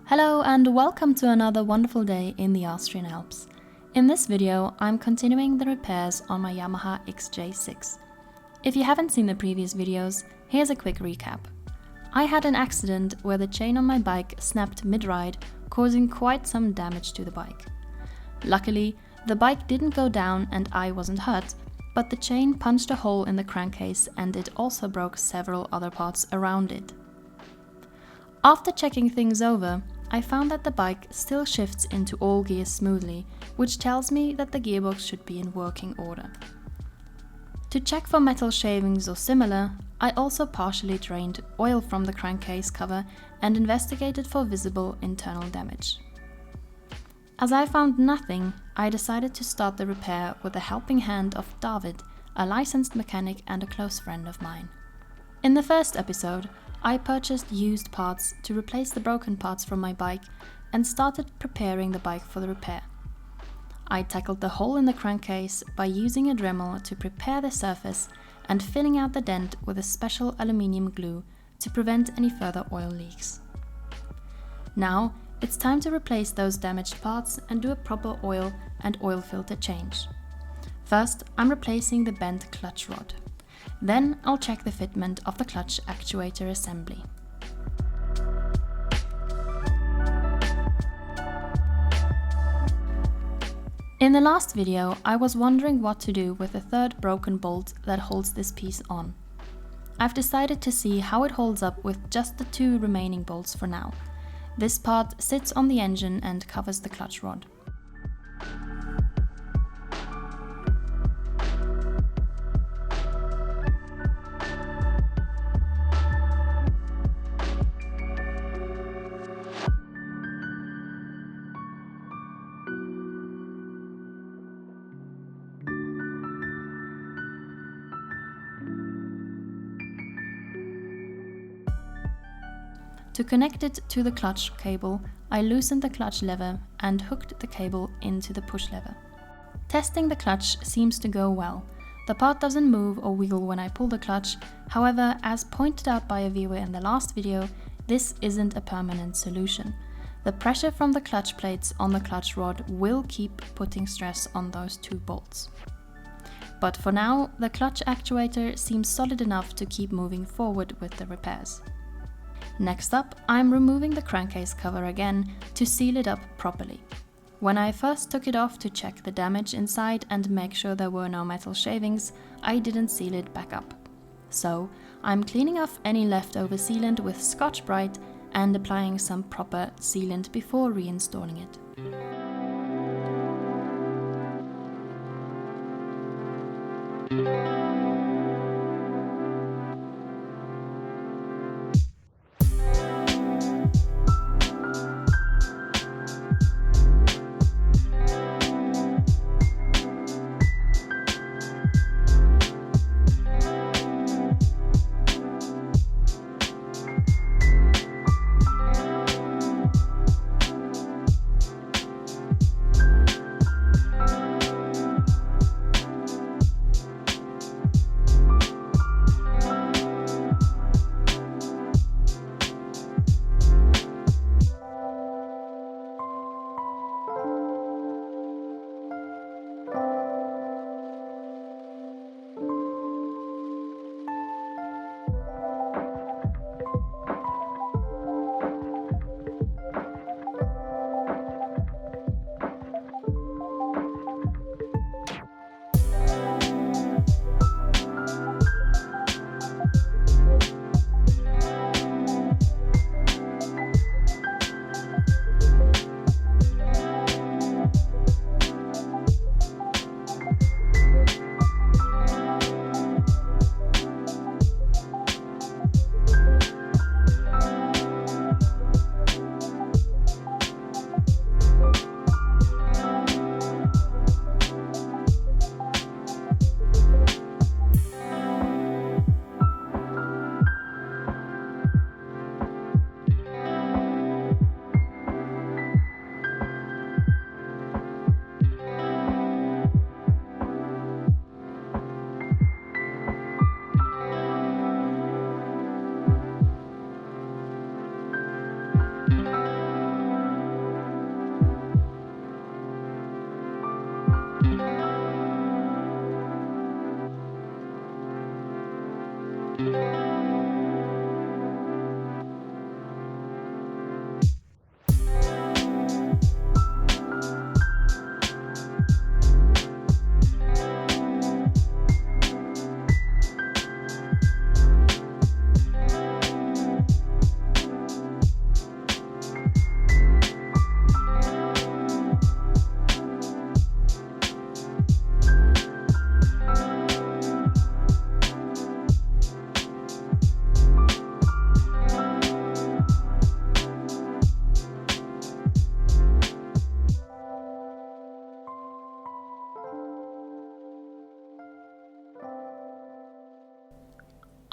Hello and welcome to another wonderful day in the Austrian Alps. In this video, I'm continuing the repairs on my Yamaha XJ6. If you haven't seen the previous videos, here's a quick recap. I had an accident where the chain on my bike snapped mid-ride, causing quite some damage to the bike. Luckily, the bike didn't go down and I wasn't hurt, but the chain punched a hole in the crankcase and it also broke several other parts around it. After checking things over, I found that the bike still shifts into all gears smoothly, which tells me that the gearbox should be in working order. To check for metal shavings or similar, I also partially drained oil from the crankcase cover and investigated for visible internal damage. As I found nothing, I decided to start the repair with the helping hand of David, a licensed mechanic and a close friend of mine. In the first episode, I purchased used parts to replace the broken parts from my bike and started preparing the bike for the repair. I tackled the hole in the crankcase by using a Dremel to prepare the surface and filling out the dent with a special aluminium glue to prevent any further oil leaks. Now it's time to replace those damaged parts and do a proper oil and oil filter change. First, I'm replacing the bent clutch rod. Then I'll check the fitment of the clutch actuator assembly. In the last video, I was wondering what to do with the third broken bolt that holds this piece on. I've decided to see how it holds up with just the two remaining bolts for now. This part sits on the engine and covers the clutch rod. To connect it to the clutch cable, I loosened the clutch lever and hooked the cable into the push lever. Testing the clutch seems to go well. The part doesn't move or wiggle when I pull the clutch, however, as pointed out by a viewer in the last video, this isn't a permanent solution. The pressure from the clutch plates on the clutch rod will keep putting stress on those two bolts. But for now, the clutch actuator seems solid enough to keep moving forward with the repairs. Next up, I'm removing the crankcase cover again to seal it up properly. When I first took it off to check the damage inside and make sure there were no metal shavings, I didn't seal it back up. So I'm cleaning off any leftover sealant with Scotch Brite and applying some proper sealant before reinstalling it.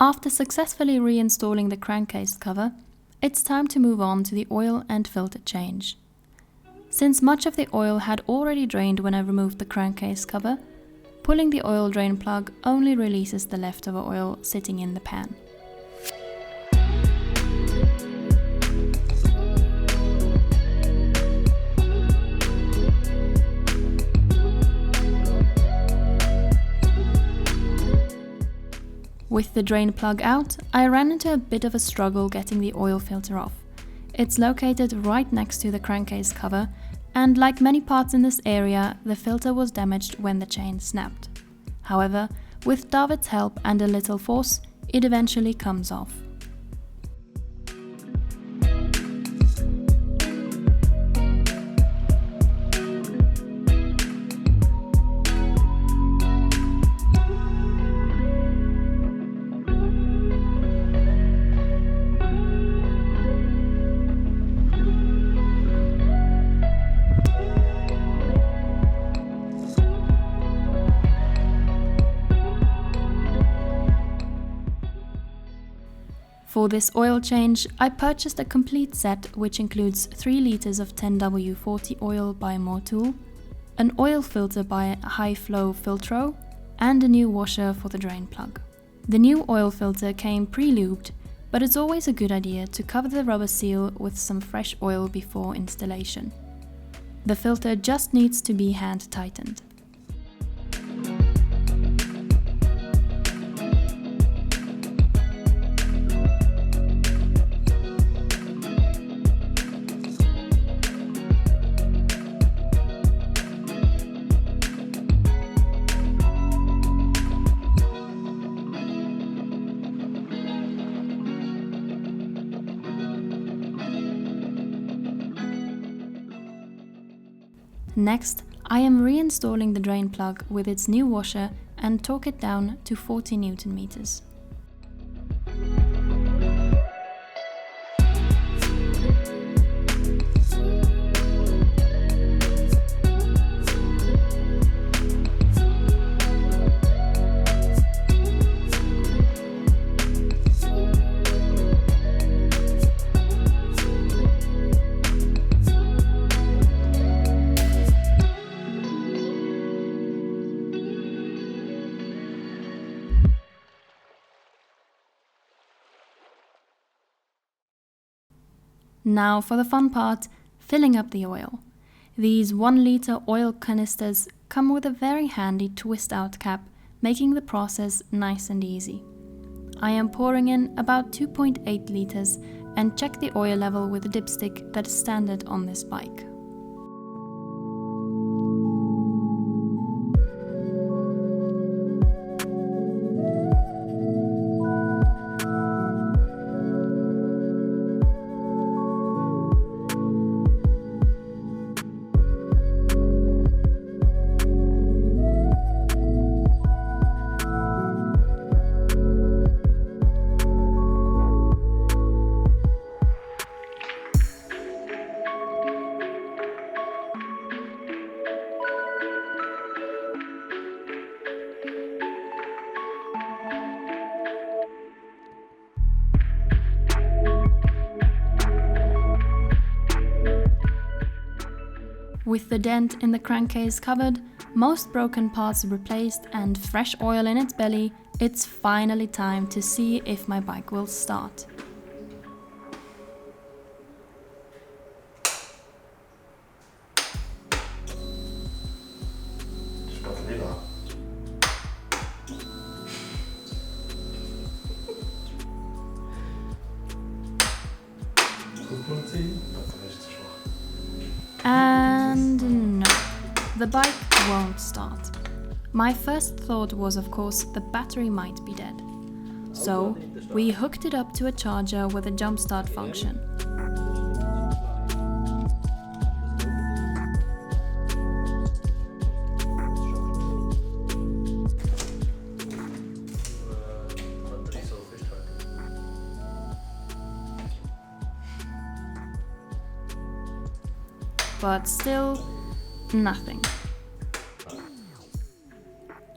After successfully reinstalling the crankcase cover, it's time to move on to the oil and filter change. Since much of the oil had already drained when I removed the crankcase cover, pulling the oil drain plug only releases the leftover oil sitting in the pan. With the drain plug out, I ran into a bit of a struggle getting the oil filter off. It's located right next to the crankcase cover, and like many parts in this area, the filter was damaged when the chain snapped. However, with David's help and a little force, it eventually comes off. For this oil change, I purchased a complete set which includes 3 liters of 10W40 oil by Motul, an oil filter by High Flow Filtro, and a new washer for the drain plug. The new oil filter came pre-lubed, but it's always a good idea to cover the rubber seal with some fresh oil before installation. The filter just needs to be hand tightened. Next, I am reinstalling the drain plug with its new washer and torque it down to 40 Newton meters. Now for the fun part, filling up the oil. These 1 liter oil canisters come with a very handy twist out cap, making the process nice and easy. I am pouring in about 2.8 liters and check the oil level with a dipstick that is standard on this bike. With the dent in the crankcase covered, most broken parts replaced and fresh oil in its belly, it's finally time to see if my bike will start. And no, the bike won't start. My first thought was, of course, the battery might be dead. So we hooked it up to a charger with a jump start function. But still, nothing.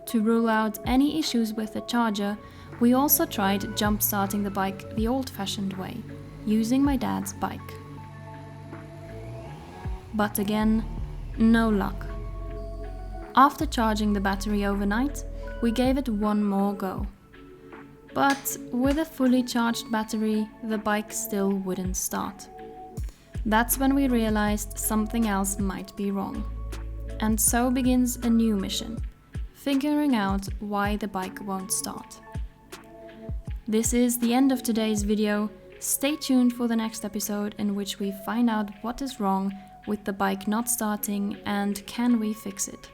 To rule out any issues with the charger, We also tried jump-starting the bike the old-fashioned way, using my dad's bike. But again, no luck. After charging the battery overnight, we gave it one more go. But with a fully charged battery, the bike still wouldn't start. That's when we realized something else might be wrong. And so begins a new mission, figuring out why the bike won't start. This is the end of today's video. Stay tuned for the next episode in which we find out what is wrong with the bike not starting and can we fix it.